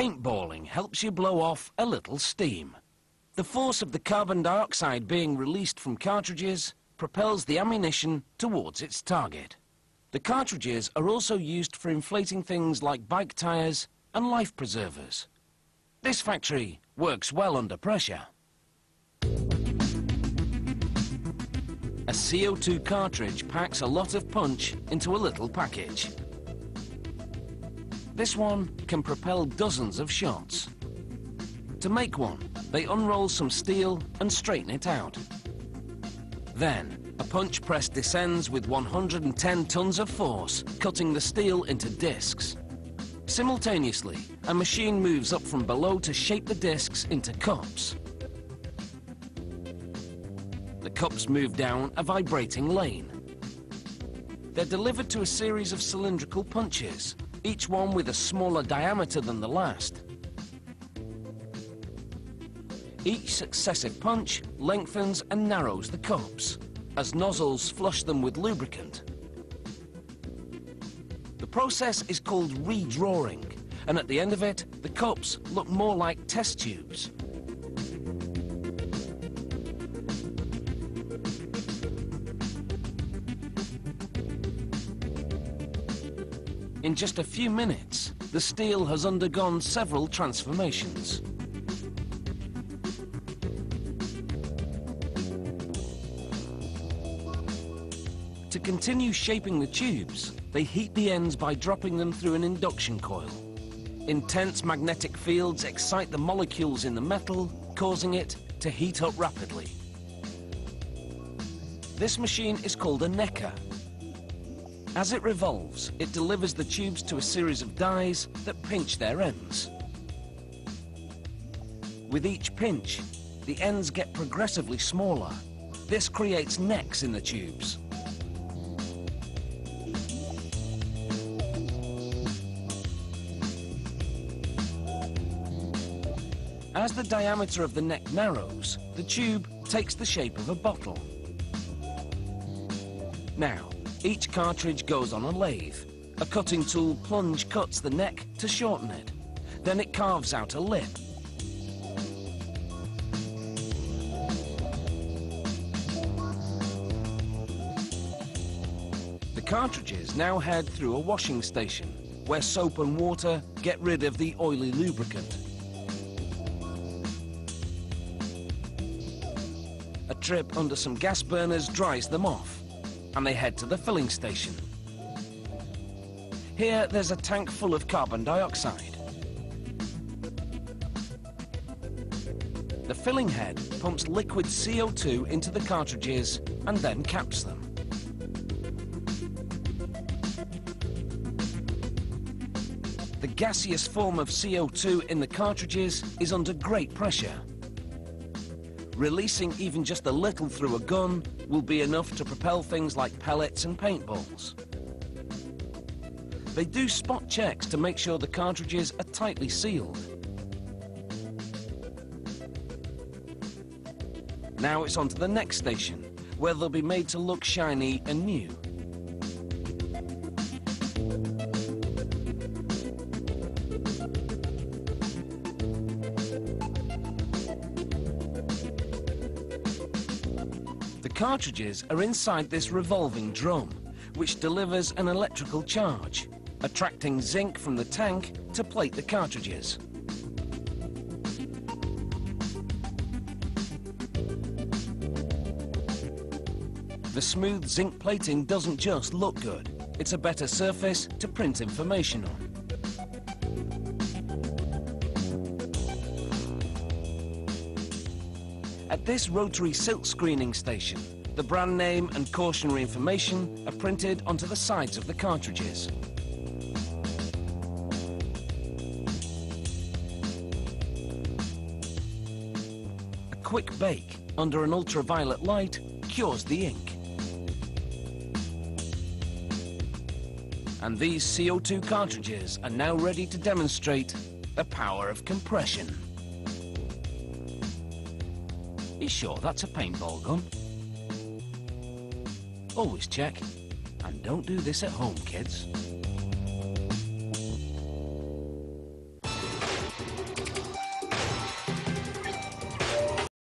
Paintballing helps you blow off a little steam. The force of the carbon dioxide being released from cartridges propels the ammunition towards its target. The cartridges are also used for inflating things like bike tires and life preservers. This factory works well under pressure. A CO2 cartridge packs a lot of punch into a little package. This one can propel dozens of shots. To make one, they unroll some steel and straighten it out. Then, a punch press descends with 110 tons of force, cutting the steel into discs. Simultaneously, a machine moves up from below to shape the discs into cups. The cups move down a vibrating lane. They're delivered to a series of cylindrical punches, each one with a smaller diameter than the last. Each successive punch lengthens and narrows the cups, as nozzles flush them with lubricant. The process is called redrawing, and at the end of it, the cups look more like test tubes. In just a few minutes, the steel has undergone several transformations. To continue shaping the tubes, they heat the ends by dropping them through an induction coil. Intense magnetic fields excite the molecules in the metal, causing it to heat up rapidly. This machine is called a necker. As it revolves, it delivers the tubes to a series of dies that pinch their ends. With each pinch, the ends get progressively smaller. This creates necks in the tubes. As the diameter of the neck narrows, the tube takes the shape of a bottle. Now, each cartridge goes on a lathe. A cutting tool plunge cuts the neck to shorten it. Then it carves out a lip. The cartridges now head through a washing station, where soap and water get rid of the oily lubricant. A trip under some gas burners dries them off, and they head to the filling station. Here, there's a tank full of carbon dioxide. The filling head pumps liquid CO2 into the cartridges and then caps them. The gaseous form of CO2 in the cartridges is under great pressure. Releasing even just a little through a gun will be enough to propel things like pellets and paintballs. They do spot checks to make sure the cartridges are tightly sealed. Now it's on to the next station, where they'll be made to look shiny and new. The cartridges are inside this revolving drum, which delivers an electrical charge, attracting zinc from the tank to plate the cartridges. The smooth zinc plating doesn't just look good, it's a better surface to print information on. At this rotary silk screening station, the brand name and cautionary information are printed onto the sides of the cartridges. A quick bake under an ultraviolet light cures the ink. And these CO2 cartridges are now ready to demonstrate the power of compression. You sure that's a paintball gun? Always check, and don't do this at home, kids.